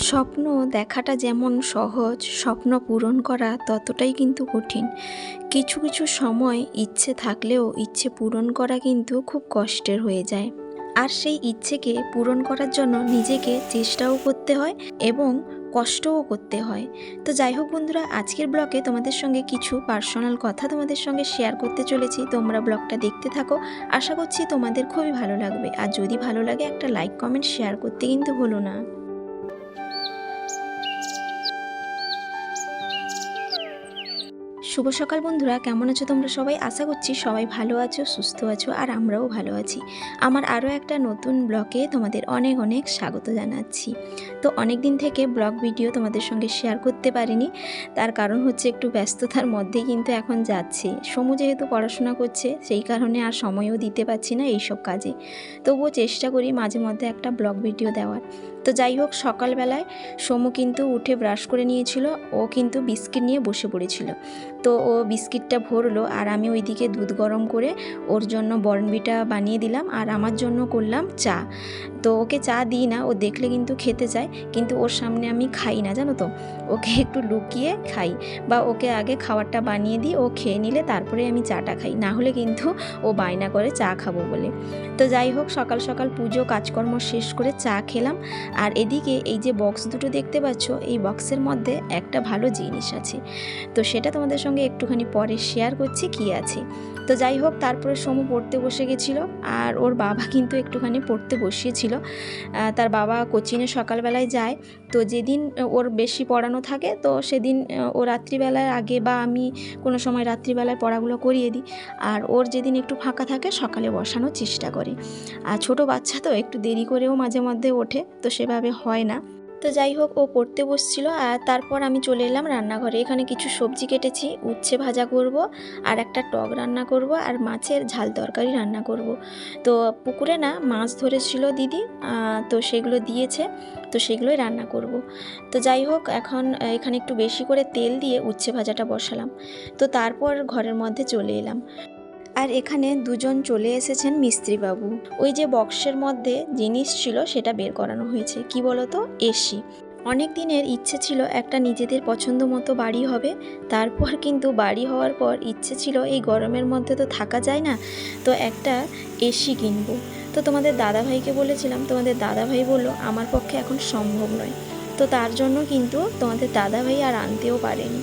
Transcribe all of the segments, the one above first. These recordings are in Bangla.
স্বপ্ন দেখাটা যেমন সহজ, স্বপ্ন পূরণ করা ততটাই কিন্তু কঠিন। কিছু কিছু সময় ইচ্ছে থাকলেও ইচ্ছে পূরণ করা কিন্তু খুব কষ্টের হয়ে যায়। আর সেই ইচ্ছেকে পূরণ করার জন্য নিজেকে চেষ্টাও করতে হয় এবং কষ্টও করতে হয়। তো যাই হোক বন্ধুরা, আজকের ব্লগে তোমাদের সঙ্গে কিছু পার্সোনাল কথা তোমাদের সঙ্গে শেয়ার করতে চলেছি। তোমরা ব্লগটা দেখতে থাকো, আশা করছি তোমাদের খুবই ভালো লাগবে। আর যদি ভালো লাগে একটা লাইক কমেন্ট শেয়ার করতে কিন্তু ভুলো না। শুভ সকাল বন্ধুরা, কেমন আছো তোমরা সবাই? আশা করছি সবাই ভালো আছো, সুস্থ আছো, আর আমরাও ভালো আছি। আমার আরও একটা নতুন ব্লগে তোমাদের অনেক অনেক স্বাগত জানাচ্ছি। তো অনেক দিন থেকে ব্লগ ভিডিও তোমাদের সঙ্গে শেয়ার করতে পারিনি, তার কারণ হচ্ছে একটু ব্যস্ততার মধ্যেই কিন্তু এখন যাচ্ছি। সমু যেহেতু পড়াশোনা করছে, সেই কারণে আর সময়ও দিতে পারছি না এইসব কাজে। তবুও চেষ্টা করি মাঝে মধ্যে একটা ব্লগ ভিডিও দেওয়ার। তো যাই হোক, সকালবেলায় সমু কিন্তু উঠে ব্রাশ করে নিয়েছিল, ও কিন্তু বিস্কিট নিয়ে বসে পড়েছিল। তো ও বিস্কিটটা ভরলো আর আমি ওইদিকে দুধ গরম করে ওর জন্য বর্নভিটা বানিয়ে দিলাম, আর আমার জন্য করলাম চা। তো ওকে চা দিই না, ও দেখলে কিন্তু খেতে চায়, কিন্তু ওর সামনে আমি খাই না, জানো তো। ওকে একটু লুকিয়ে খাই, বা ওকে আগে খাবারটা বানিয়ে দিই, ও খেয়ে নিলে তারপরে আমি চাটা খাই, না হলে কিন্তু ও বায়না করে চা খাবো বলে। তো যাই হোক, সকাল সকাল পুজো কাজকর্ম শেষ করে চা খেলাম। আর এদিকে এই যে বক্স দুটো দেখতে পাচ্ছ, এই বক্সের মধ্যে একটা ভালো জিনিস আছে, তো সেটা তোমাদের সঙ্গে একটুখানি পরে শেয়ার করছি কি আছে। তো যাই হোক, তারপরে সমু পড়তে বসে গেছিলো, আর ওর বাবা কিন্তু একটুখানি পড়তে বসিয়েছিল। তার বাবা কোচিংয়ে সকালবেলায় যায়, তো যেদিন ওর বেশি পড়ানো থাকে তো সেদিন ও রাত্রিবেলার আগে, বা আমি কোনো সময় রাত্রিবেলায় পড়াগুলো করিয়ে দিই। আর ওর যেদিন একটু ফাঁকা থাকে সকালে বসানোর চেষ্টা করি। আর ছোটো বাচ্চা তো একটু দেরি করেও মাঝে মধ্যে ওঠে, তো সেভাবে হয় না। তো যাই হোক, ও পড়তে বসছিল, আর তারপর আমি চলে এলাম রান্নাঘরে। এখানে কিছু সবজি কেটেছি, উচ্ছে ভাজা করব, আর একটা টক রান্না করব, আর মাছের ঝাল তরকারি রান্না করব। তো পুকুরে না মাছ ধরেছিল দিদি, তো সেগুলো দিয়েছে, তো সেগুলোই রান্না করব। তো যাই হোক, এখন এখানে একটু বেশি করে তেল দিয়ে উচ্ছে ভাজাটা বসালাম। তো তারপর ঘরের মধ্যে চলে এলাম, আর এখানে দুজন চলে এসেছেন মিস্ত্রিবাবু। ওই যে বক্সের মধ্যে জিনিস ছিল সেটা বের করানো হয়েছে, কি বলতো, এসি। অনেক দিনের ইচ্ছে ছিল একটা নিজেদের পছন্দ মতো বাড়ি হবে। তারপর কিন্তু বাড়ি হওয়ার পর ইচ্ছে ছিল এই গরমের মধ্যে তো থাকা যায় না, তো একটা এসি কিনবো। তো তোমাদের দাদাভাইকে বলেছিলাম, তোমাদের দাদাভাই বললো আমার পক্ষে এখন সম্ভব নয়। তো তার জন্য কিন্তু তোমাদের দাদাভাই আর আনতেও পারেনি।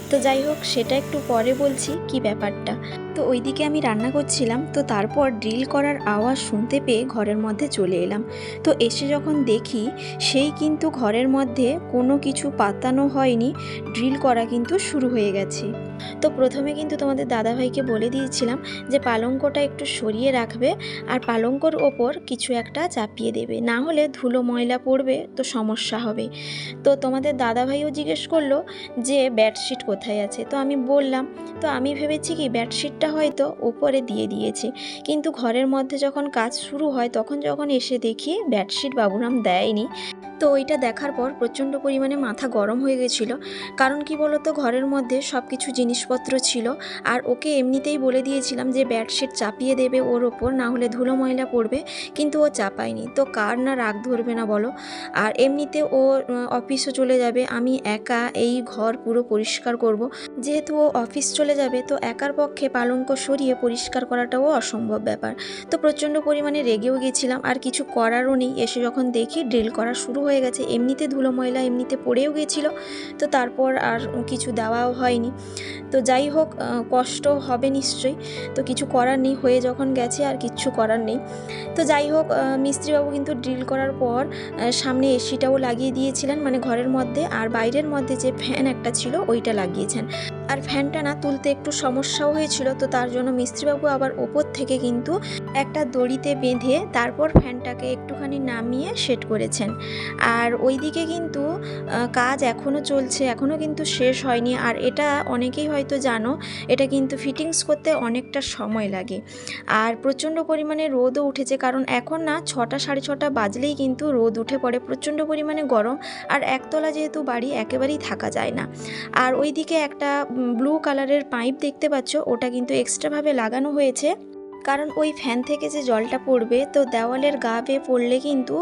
তো যাই হোক, সেটা একটু পরে বলছি কি ব্যাপারটা। তো ওইদিকে আমি রান্না করছিলাম, তো তারপর ড্রিল করার আওয়াজ শুনতে পেয়ে ঘরের মধ্যে চলে এলাম। তো এসে যখন দেখি, সেই কিন্তু ঘরের মধ্যে কোনো কিছু পাতানো হয়নি, ড্রিল করা কিন্তু শুরু হয়ে গেছে। তো প্রথমে কিন্তু তোমাদের দাদাভাইকে বলে দিয়েছিলাম যে পালঙ্কটা একটু সরিয়ে রাখবে, আর পালঙ্কর ওপর কিছু একটা চাপিয়ে দেবে, না হলে ধুলো ময়লা পড়বে তো সমস্যা হবে। তো তোমাদের দাদাভাইও জিজ্ঞেস করলো যে বেডশিট কোথায় আছে, তো আমি বললাম। তো আমি ভেবেছি কি বেডশিটটা হয়তো ওপরে দিয়ে দিয়েছে, কিন্তু ঘরের মধ্যে যখন কাজ শুরু হয় তখন যখন এসে দেখি বেডশিট বাবুরাম দেয়নি। তো ওইটা দেখার পর প্রচণ্ড পরিমাণে মাথা গরম হয়ে গেছিলো। কারণ কি বলতো, ঘরের মধ্যে সব কিছু জিনিসপত্র ছিল, আর ওকে এমনিতেই বলে দিয়েছিলাম যে বেডশিট চাপিয়ে দেবে ওর ওপর, না হলে ধুলো ময়লা পড়বে, কিন্তু ও চাপায়নি। তো কার না রাগ ধরবে না বলো। আর এমনিতে ও অফিসও চলে যাবে, আমি একা এই ঘর পুরো পরিষ্কার করব। যেহেতু ও অফিস চলে যাবে, তো একার পক্ষে পালঙ্ক সরিয়ে পরিষ্কার করাটাও অসম্ভব ব্যাপার। তো প্রচণ্ড পরিমাণে রেগেও গেছিলাম, আর কিছু করারও নেই। এসে যখন দেখি ড্রিল করা শুরু হয়ে গেছে, এমনিতে ধুলো ময়লা এমনিতে পড়েও গেছিলো, তো তারপর আর কিছু দেওয়াও হয়নি। তো যাই হোক, কষ্ট হবে নিশ্চয়ই, তো কিছু করার নেই, হয়ে যখন গেছে আর কিচ্ছু করার নেই। তো যাই হোক, মিস্ত্রিবাবু কিন্তু ড্রিল করার পর সামনে এসিটাও লাগিয়ে দিয়েছিলেন, মানে ঘরের মধ্যে, আর বাইরের মধ্যে যে ফ্যান একটা ছিল ওইটা লাগিয়েছেন। আর ফ্যানটা না তুলতে একটু সমস্যাও হয়েছিল, তো তার জন্য মিস্ত্রিবাবু আবার ওপর থেকে কিন্তু একটা দড়িতে বেঁধে তারপর ফ্যানটাকে একটুখানি নামিয়ে সেট করেছেন। আর ওইদিকে কিন্তু কাজ এখনও চলছে, এখনও কিন্তু শেষ হয়নি। আর এটা অনেকেই হয়তো জানো, এটা কিন্তু ফিটিংস করতে অনেকটা সময় লাগে। আর প্রচণ্ড পরিমাণে রোদও উঠেছে, কারণ এখন না 6টা 6:30 বাজলেই কিন্তু রোদ উঠে পড়ে, প্রচণ্ড পরিমাণে গরম। আর একতলা যেহেতু বাড়ি, একেবারেই থাকা যায় না। আর ওইদিকে একটা ব্লু কালারের পাইপ দেখতে পাচ্ছ, ওটা কিন্তু এক্সট্রাভাবে লাগানো হয়েছে, কারণ ওই ফ্যান থেকে যে জলটা পড়বে তো দেওয়ালের গা বেয়ে পড়লে কিন্তু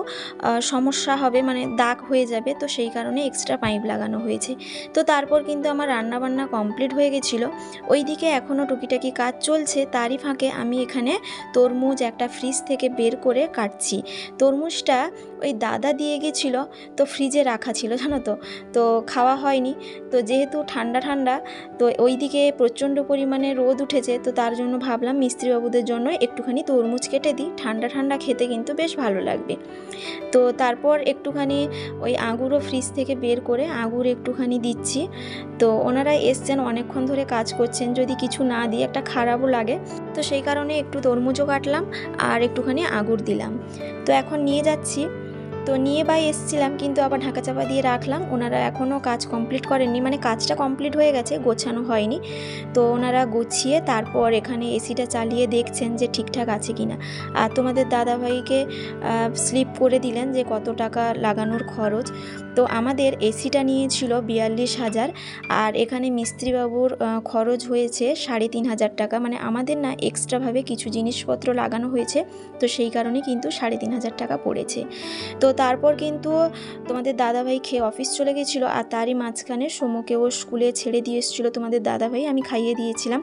সমস্যা হবে, মানে দাগ হয়ে যাবে। তো সেই কারণে এক্সট্রা পাইপ লাগানো হয়েছে। তো তারপর কিন্তু আমার রান্নাবান্না কমপ্লিট হয়ে গেছিলো। ওইদিকে এখনও টুকিটাকি কাজ চলছে, তারই ফাঁকে আমি এখানে তরমুজ একটা ফ্রিজ থেকে বের করে কাটছি। তরমুজটা ওই দাদা দিয়ে গেছিলো, তো ফ্রিজে রাখা ছিল জানো তো, তো খাওয়া হয়নি। তো যেহেতু ঠান্ডা ঠান্ডা, তো ওইদিকে প্রচণ্ড পরিমাণে রোদ উঠেছে, তো তার জন্য ভাবলাম মিস্ত্রিবাবুদের জন্য একটুখানি তরমুজ কেটে দিই, ঠান্ডা ঠান্ডা খেতে কিন্তু বেশ ভালো লাগবে। তো তারপর একটুখানি ওই আঙুরও ফ্রিজ থেকে বের করে আঙুর একটুখানি দিচ্ছি। তো ওনারা এসছেন, অনেকক্ষণ ধরে কাজ করছেন, যদি কিছু না দিই একটা খারাপও লাগে। তো সেই কারণে একটু তরমুজও কাটলাম আর একটুখানি আঙুর দিলাম। তো এখন নিয়ে যাচ্ছি। তো নিয়ে এসছিলাম, কিন্তু আবার ঢাকা চাপা দিয়ে রাখলাম। ওনারা এখনও কাজ কমপ্লিট করেননি, মানে কাজটা কমপ্লিট হয়ে গেছে, গোছানো হয়নি। তো ওনারা গুছিয়ে তারপর এখানে এসিটা চালিয়ে দেখছেন যে ঠিকঠাক আছে কিনা। আর তোমাদের দাদাভাইকে স্লিপ করে দিলেন যে কত টাকা লাগানোর খরচ। তো আমাদের এসিটা নিয়েছিল 42,000, আর এখানে মিস্ত্রিবাবুর খরচ হয়েছে 3,500 টাকা। মানে আমাদের না এক্সট্রাভাবে কিছু জিনিসপত্র লাগানো হয়েছে, তো সেই কারণে কিন্তু 3,500 টাকা পড়েছে। তো তারপর কিন্তু তোমাদের দাদাভাই খেয়ে অফিস চলে গেছিলো, আর তারই মাঝখানে সোমুকেও স্কুলে ছেড়ে দিয়ে এসেছিলো তোমাদের দাদাভাই, আমি খাইয়ে দিয়েছিলাম।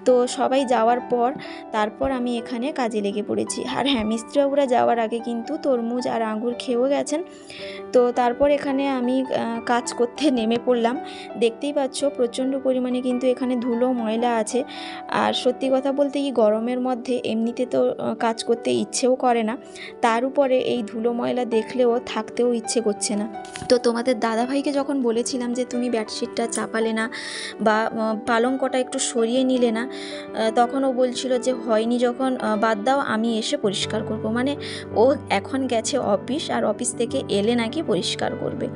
তো সবাই যাওয়ার পর তারপর আমি এখানে কাজে লেগে পড়েছি। আর হ্যাঁ, মিস্ত্রিবাবুরা যাওয়ার আগে কিন্তু তরমুজ আর আঙুর খেয়েও গেছেন। তো তারপর এখানে আমি কাজ করতে নেমে পড়লাম। দেখতেই পাচ্ছ প্রচণ্ড পরিমাণে কিন্তু এখানে ধুলো ময়লা আছে। আর সত্যি কথা বলতে কি, গরমের মধ্যে এমনিতে তো কাজ করতে ইচ্ছেও করে না, তার উপরে এই ধুলো ময়লা দেখলেও থাকতেও ইচ্ছে করছে না। তো তোমাদের দাদাভাইকে যখন বলেছিলাম যে তুমি বেডশিটটা চাপালে না বা পালঙ্কটা একটু সরিয়ে নিলে না, তখন ও বলছিল যে হয়নি যখন বাদ দাও, আমি এসে পরিষ্কার করব। মানে ও এখন গেছে অফিস, আর অফিস থেকে এলে নাকি পরিষ্কার করবে।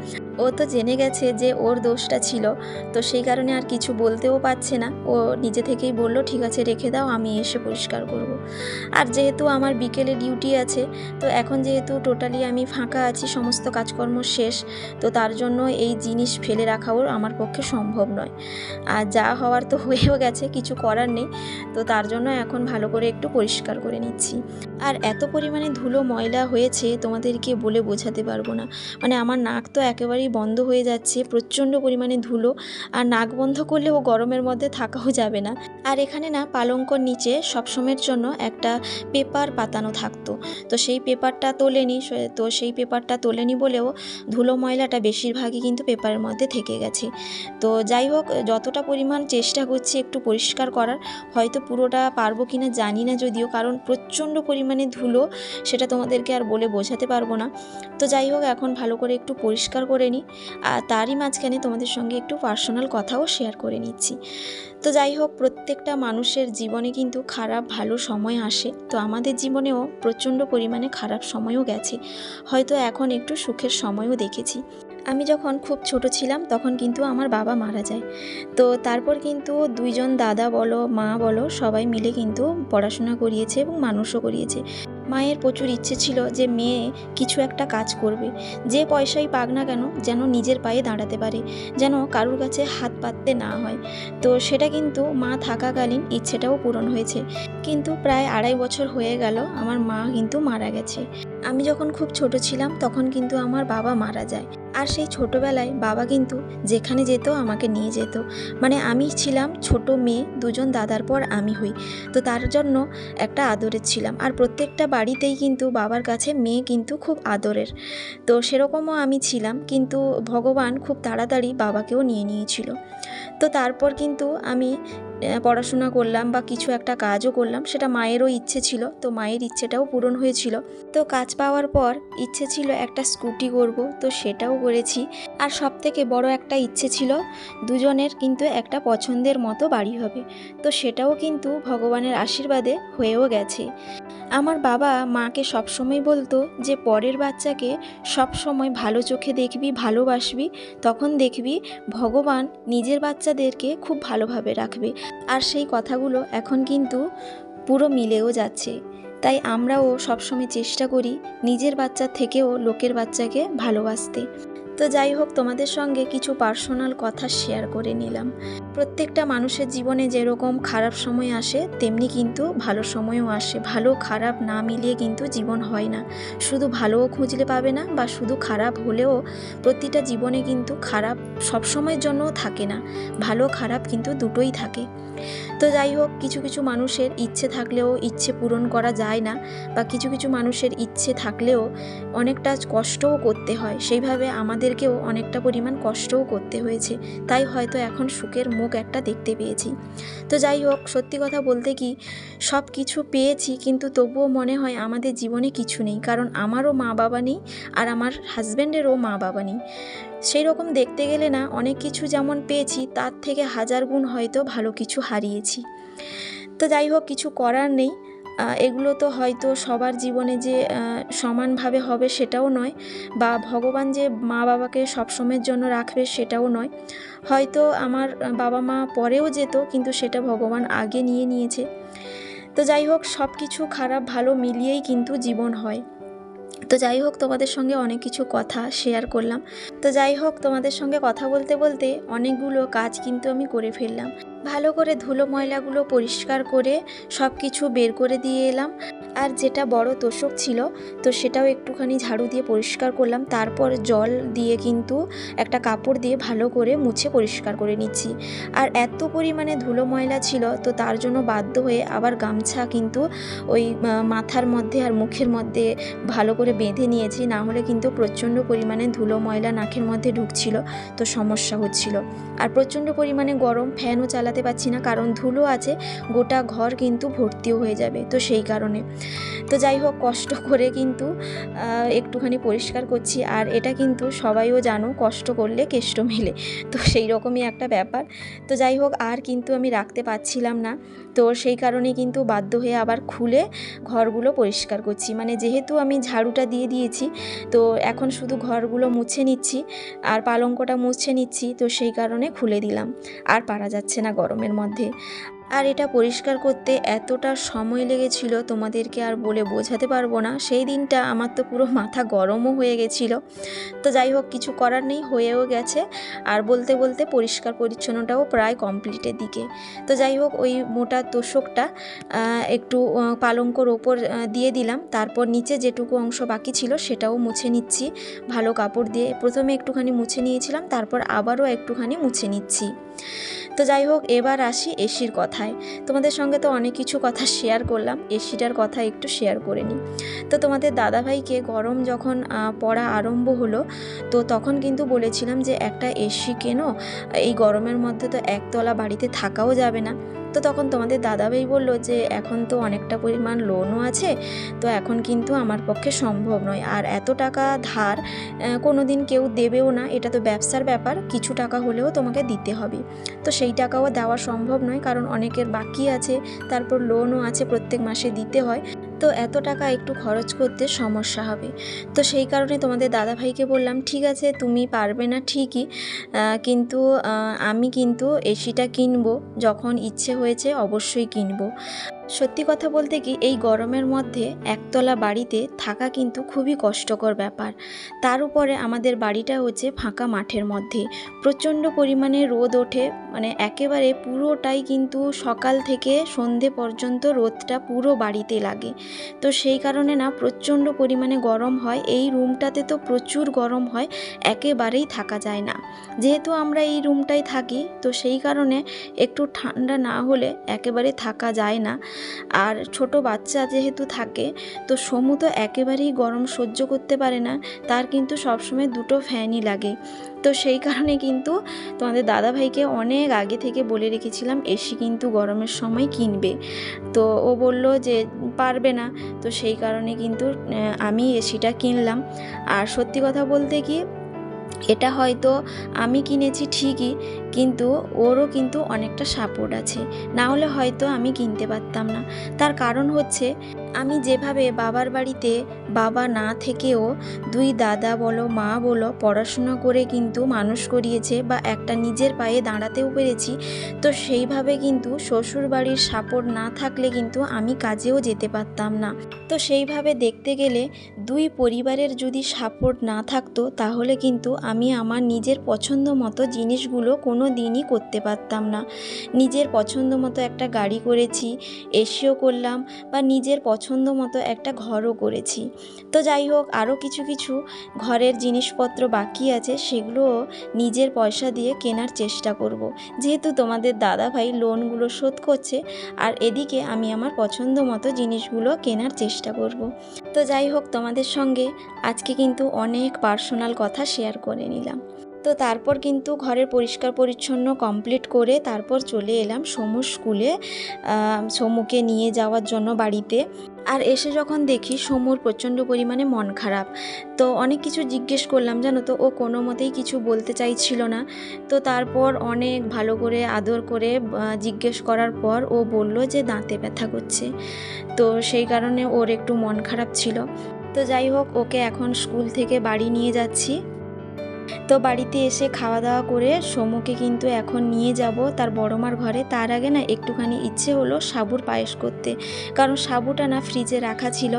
ও তো জেনে গেছে যে ওর দোষটা ছিল, তো সেই কারণে আর কিছু বলতেও পারছে না। ও নিজে থেকেই বলল ঠিক আছে রেখে দাও, আমি এসে পরিষ্কার করব। আর যেহেতু আমার বিকেলে ডিউটি আছে, তো এখন যেহেতু টোটালি আমি ফাঁকা আছি, সমস্ত কাজকর্ম শেষ, তো তার জন্য এই জিনিস ফেলে রাখাও আমার পক্ষে সম্ভব নয়। আর যা হওয়ার তো হয়েও গেছে, কিছু করার নেই। তো তার জন্য এখন ভালো করে একটু পরিষ্কার করে নিচ্ছি। আর এত পরিমাণে ধুলো ময়লা হয়েছে তোমাদেরকে বলে বোঝাতে পারবো না। মানে আমার নাক তো একেবারেই বন্ধ হয়ে যাচ্ছে, প্রচণ্ড পরিমাণে ধুলো। আর নাক বন্ধ করলেও গরমের মধ্যে থাকাও যাবে না। আর এখানে না পালঙ্কর নিচে সবসময়ের জন্য একটা পেপার পাতানো থাকতো, তো সেই পেপারটা তোলেনি। তো সেই পেপারটা তোলেনি বলেও ধুলো ময়লাটা বেশিরভাগই কিন্তু পেপারের মধ্যে থেকে গেছে। তো যাই হোক, যতটা পরিমাণ চেষ্টা করছি একটু পরিষ্কার করার, হয়তো পুরোটা পারবো কিনা জানি না যদিও, কারণ প্রচণ্ড পরিমাণে ধুলো, সেটা তোমাদেরকে আর বলে বোঝাতে পারবো না। তো যাই হোক, এখন ভালো করে একটু পরিষ্কার করে নিই, আর তারই মাঝখানে তোমাদের সঙ্গে একটু পার্সোনাল কথাও শেয়ার করে নিচ্ছি। তো যাই হোক, প্রত্যেকটা মানুষের জীবনে কিন্তু খারাপ ভালো সময় আসে। তো আমাদের জীবনেও প্রচণ্ড পরিমাণে খারাপ সময়ও গেছে, হয়তো এখন একটু সুখের সময়ও দেখেছি। আমি যখন খুব ছোট ছিলাম তখন কিন্তু আমার বাবা মারা যায়। তো তারপর কিন্তু দুইজন দাদা বলো মা বলো সবাই মিলে কিন্তু পড়াশোনা করিয়েছে এবং মানুষও করিয়েছে। মায়ের প্রচুর ইচ্ছে ছিল যে মেয়ে কিছু একটা কাজ করবে, যে পয়সাই পাক না কেন যেন নিজের পায়ে দাঁড়াতে পারে, যেন কারুর কাছে হাত পাততে না হয়। তো সেটা কিন্তু মা থাকাকালীন ইচ্ছেটাও পূরণ হয়েছে। কিন্তু প্রায় 2.5 বছর হয়ে গেল আমার মা কিন্তু মারা গেছে। আমি যখন খুব ছোট ছিলাম তখন কিন্তু আমার বাবা মারা যায়। আর সেই ছোটোবেলায় বাবা কিন্তু যেখানে যেত আমাকে নিয়ে যেত। মানে আমি ছিলাম ছোট মেয়ে, দুজন দাদার পর আমি হই। তো তার জন্য একটা আদরের ছিলাম। আর প্রত্যেকটা বাড়িতেই কিন্তু বাবার কাছে মেয়ে কিন্তু খুব আদরের। তো সেরকমও আমি ছিলাম, কিন্তু ভগবান খুব তাড়াতাড়ি বাবাকেও নিয়ে নিয়েছিল। তো তারপর কিন্তু আমি পড়াশোনা করলাম বা কিছু একটা কাজও করলাম, সেটা মায়েরও ইচ্ছে ছিল, তো মায়ের ইচ্ছেটাও পূরণ হয়েছিল। তো কাজ পাওয়ার পর ইচ্ছে ছিল একটা স্কুটি করব, তো সেটাও করেছি। আর সবথেকে বড় একটা ইচ্ছে ছিল দুজনের কিন্তু একটা পছন্দের মতো বাড়ি হবে, তো সেটাও কিন্তু ভগবানের আশীর্বাদে হয়েও গেছে। আমার বাবা মাকে সবসময় বলতো যে পরের বাচ্চাকে সবসময় ভালো চোখে দেখবি, ভালোবাসবি, তখন দেখবি ভগবান নিজের বাচ্চাদেরকে খুব ভালোভাবে রাখবে। আর সেই কথাগুলো এখন কিন্তু পুরো মিলেও যাচ্ছে। তাই আমরাও সবসময় চেষ্টা করি নিজের বাচ্চার থেকেও লোকের বাচ্চাকে ভালোবাসতে। তো যাই হোক, তোমাদের সঙ্গে কিছু পার্সোনাল কথা শেয়ার করে নিলাম। প্রত্যেকটা মানুষের জীবনে যেরকম খারাপ সময় আসে তেমনি কিন্তু ভালো সময়ও আসে। ভালো খারাপ না মিলিয়ে কিন্তু জীবন হয় না। শুধু ভালোও খুঁজলে পাবে না, বা শুধু খারাপ হলেও প্রতিটা জীবনে কিন্তু খারাপ সবসময়ের জন্যও থাকে না। ভালো খারাপ কিন্তু দুটোই থাকে। তো যাই হোক, কিছু কিছু মানুষের ইচ্ছে থাকলেও ইচ্ছে পূরণ করা যায় না, বা কিছু কিছু মানুষের ইচ্ছে থাকলেও অনেকটা কষ্টও করতে হয়। সেইভাবে আমাদেরকেও অনেকটা পরিমাণ কষ্টও করতে হয়েছে, তাই হয়তো এখন সুখের মুখ একটা দেখতে পেয়েছি। তো যাই হোক, সত্যি কথা বলতে কি, সব কিছু পেয়েছি কিন্তু তবুও মনে হয় আমাদের জীবনে কিছু নেই, কারণ আমারও মা বাবা নেই আর আমার হাজব্যান্ডেরও মা বাবা নেই। সেই রকম দেখতে গেলে না, অনেক কিছু যেমন পেয়েছি তার থেকে হাজার গুণ হয়তো ভালো কিছু হারিয়েছি। তো যাই হোক, কিছু করার নেই। এগুলো তো হয়তো সবার জীবনে যে সমানভাবে হবে সেটাও নয়, বা ভগবান যে মা বাবাকে সবসময়ের জন্য রাখবে সেটাও নয়। হয়তো আমার বাবা মা পরেও যেত, কিন্তু সেটা ভগবান আগে নিয়ে নিয়েছে। তো যাই হোক, সব কিছু খারাপ ভালো মিলিয়েই কিন্তু জীবন হয়। তো যাই হোক, তোমাদের সঙ্গে অনেক কিছু কথা শেয়ার করলাম। তো যাই হোক, তোমাদের সঙ্গে কথা বলতে বলতে অনেকগুলো কাজ কিন্তু আমি করে ফেললাম। ভালো করে ধুলো ময়লাগুলো পরিষ্কার করে সব কিছু বের করে দিয়ে এলাম। আর যেটা বড় তোষক ছিল, তো সেটাও একটুখানি ঝাড়ু দিয়ে পরিষ্কার করলাম। তারপর জল দিয়ে কিন্তু একটা কাপড় দিয়ে ভালো করে মুছে পরিষ্কার করে নিচ্ছি। আর এত পরিমাণে ধুলো ময়লা ছিল, তো তার জন্য বাধ্য হয়ে আবার গামছা কিন্তু ওই মাথার মধ্যে আর মুখের মধ্যে ভালো করে বেঁধে নিয়েছি, না হলে কিন্তু প্রচণ্ড পরিমাণে ধুলো ময়লা নাকের মধ্যে ঢুকছিল, তো সমস্যা হচ্ছিল। আর প্রচণ্ড পরিমাণে গরম, ফ্যানও চালাতে পারছি না, কারণ ধুলো আছে, গোটা ঘর কিন্তু ভর্তিও হয়ে যাবে, তো সেই কারণে। তো যাই হোক, কষ্ট করে কিন্তু একটুখানি পরিষ্কার করছি। আর এটা কিন্তু সবাইও জানো, কষ্ট করলে কেষ্ট মেলে, তো সেই রকমই একটা ব্যাপার। তো যাই হোক, আর কিন্তু আমি রাখতে পারছিলাম না, তো সেই কারণে কিন্তু বাধ্য হয়ে আবার খুলে ঘরগুলো পরিষ্কার করছি। মানে যেহেতু আমি ঝাড়ুটা দিয়ে দিয়েছি, তো এখন শুধু ঘরগুলো মুছে নিচ্ছি আর পালঙ্কটা মুছে নিচ্ছি, তো সেই কারণে খুলে দিলাম। আর পারা যাচ্ছে না গরমের মধ্যে। আর এটা পরিষ্কার করতে এতটা সময় লেগেছিল, তোমাদেরকে আর বলে বোঝাতে পারবো না। সেই দিনটা আমার তো পুরো মাথা গরমও হয়ে গেছিল। তো যাই হোক, কিছু করার নেই, হয়েও গেছে। আর বলতে বলতে পরিষ্কার পরিচ্ছন্নটাও প্রায় কমপ্লিটের দিকে। তো যাই হোক, ওই মোটা তোষকটা একটু পালঙ্কর ওপর দিয়ে দিলাম। তারপর নিচে যেটুকু অংশ বাকি ছিল সেটাও মুছে নিচ্ছি ভালো কাপড় দিয়ে। প্রথমে একটুখানি মুছে নিয়েছিলাম, তারপর আবারও একটুখানি মুছে নিচ্ছি। তো যাই হোক, এবার আসি এসির কথায়। তোমাদের সঙ্গে তো অনেক কিছু কথা শেয়ার করলাম, এসিটার কথা একটু শেয়ার করে নিই। তো তোমাদের দাদাভাইকে গরম যখন পড়া আরম্ভ হলো, তো তখন কিন্তু বলেছিলাম যে একটা এসি কেনো, এই গরমের মধ্যে তো একতলা বাড়িতে থাকাও যাবে না। তো তখন তোমাদের দাদাভাই বলল যে এখন তো অনেকটা পরিমাণ লোনও আছে, তো এখন কিন্তু আমার পক্ষে সম্ভব নয়, আর এত টাকা ধার কোনো দিন কেউ দেবেও না, এটা তো ব্যবসার ব্যাপার, কিছু টাকা হলেও তোমাকে দিতে হবে। তো সেই টাকাও দেওয়া সম্ভব নয়, কারণ অনেকের বাকি আছে, তারপর লোনও আছে, প্রত্যেক মাসে দিতে হয়, তো এত টাকা একটু খরচ করতে সমস্যা হবে। তো সেই কারণে তোমাদের দাদাভাইকে বললাম, ঠিক আছে তুমি পারবে না ঠিকই, কিন্তু আমি কিন্তু এসিটা কিনবো, যখন ইচ্ছে হয়েছে অবশ্যই কিনবো। সত্যি কথা বলতে কি, এই গরমের মধ্যে একতলা বাড়িতে থাকা কিন্তু খুবই কষ্টকর ব্যাপার। তার উপরে আমাদের বাড়িটা হচ্ছে ফাঁকা মাঠের মধ্যে, প্রচণ্ড পরিমাণে রোদ ওঠে, মানে একেবারে পুরোটাই কিন্তু সকাল থেকে সন্ধে পর্যন্ত রোদটা পুরো বাড়িতে লাগে। তো সেই কারণে না প্রচণ্ড পরিমাণে গরম হয়, এই রুমটাতে তো প্রচুর গরম হয়, একেবারেই থাকা যায় না। যেহেতু আমরা এই রুমটায় থাকি, তো সেই কারণে একটু ঠান্ডা না হলে একেবারে থাকা যায় না। আর ছোট বাচ্চা যেহেতু থাকে, তো সমু তো একেবারেই গরম সহ্য করতে পারে না, তার কিন্তু সবসময় দুটো ফ্যানই লাগে। তো সেই কারণে কিন্তু তোমাদের দাদাভাইকে অনেক আগে থেকে বলে রেখেছিলাম এসি কিন্তু গরমের সময় কিনবে, তো ও বলল যে পারবে না। তো সেই কারণে কিন্তু আমি এসিটা কিনলাম। আর সত্যি কথা বলতে কি, এটা হয়তো আমি কিনেছি ঠিকই, কিন্তু ওরও কিন্তু অনেকটা সাপোর্ট আছে, না হলে হয়তো আমি কিনতে পারতাম না। তার কারণ হচ্ছে, আমি যেভাবে বাবার বাড়িতে বাবা না থেকেও দুই দাদা বলো মা বলো পড়াশোনা করে কিন্তু মানুষ করিয়েছে, বা একটা নিজের পায়ে দাঁড়াতেও পেরেছি, তো সেইভাবে কিন্তু শ্বশুর বাড়ির সাপোর্ট না থাকলে কিন্তু আমি কাজেও যেতে পারতাম না। তো সেইভাবে দেখতে গেলে দুই পরিবারের যদি সাপোর্ট না থাকতো, তাহলে কিন্তু আমি আমার নিজের পছন্দ মতো জিনিসগুলো কোনো দিনই করতে পারতাম না। নিজের পছন্দ মতো একটা গাড়ি করেছি, এসিও করলাম, বা নিজের পছন্দ মতো একটা ঘরও করেছি। তো যাই হোক, আরও কিছু কিছু ঘরের জিনিসপত্র বাকি আছে, সেগুলোও নিজের পয়সা দিয়ে কেনার চেষ্টা করব। যেহেতু তোমাদের দাদাভাই লোনগুলো শোধ করছে, আর এদিকে আমি আমার পছন্দ মতো জিনিসগুলো কেনার চেষ্টা করব। তো যাই হোক, তোমাদের সঙ্গে আজকে কিন্তু অনেক পার্সোনাল কথা শেয়ার করে নিলাম। তো তারপর কিন্তু ঘরের পরিষ্কার পরিচ্ছন্ন কমপ্লিট করে তারপর চলে এলাম সমুর স্কুলে, সমুকে নিয়ে যাওয়ার জন্য বাড়িতে। আর এসে যখন দেখি সমুর প্রচণ্ড পরিমাণে মন খারাপ, তো অনেক কিছু জিজ্ঞেস করলাম, জানো তো, ও কোনো মতেই কিছু বলতে চাইছিল না। তো তারপর অনেক ভালো করে আদর করে জিজ্ঞেস করার পর ও বলল যে দাঁতে ব্যথা করছে। তো সেই কারণে ওর একটু মন খারাপ ছিল। তো যাই হোক, ওকে এখন স্কুল থেকে বাড়ি নিয়ে যাচ্ছি। তো বাড়িতে এসে খাওয়া দাওয়া করে সমুকে কিন্তু এখন নিয়ে যাব তার বড়মার ঘরে। তার আগে না একটুখানি ইচ্ছে হলো সাবুর পায়েস করতে, কারণ সাবুটা না ফ্রিজে রাখা ছিল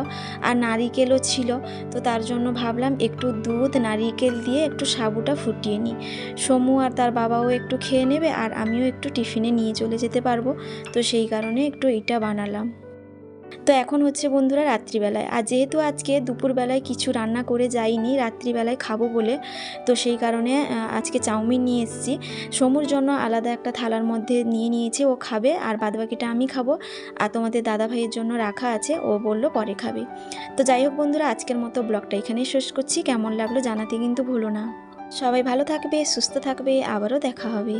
আর নারিকেলও ছিল। তো তার জন্য ভাবলাম একটু দুধ নারিকেল দিয়ে একটু সাবুটা ফুটিয়ে নিই। সমু আর তার বাবাও একটু খেয়ে নেবে, আর আমিও একটু টিফিনে নিয়ে চলে যেতে পারবো। তো সেই কারণে একটু এইটা বানালাম। তো এখন হচ্ছে বন্ধুরা রাত্রিবেলায়, আর যেহেতু আজকে দুপুরবেলায় কিছু রান্না করে যাইনি, রাত্রিবেলায় খাবো বলে, তো সেই কারণে আজকে চাউমিন নিয়ে এসেছি। সমুর জন্য আলাদা একটা থালার মধ্যে নিয়ে নিয়েছি, ও খাবে, আর বাদবাকিটা আমি খাবো। আর তোমাদের দাদা ভাইয়ের জন্য রাখা আছে, ও বলল পরে খাবে। তো যাই হোক বন্ধুরা, আজকের মতো ব্লগটা এখানেই শেষ করছি। কেমন লাগলো জানাতে কিন্তু ভুলো না। সবাই ভালো থাকবে, সুস্থ থাকবে, আবারও দেখা হবে।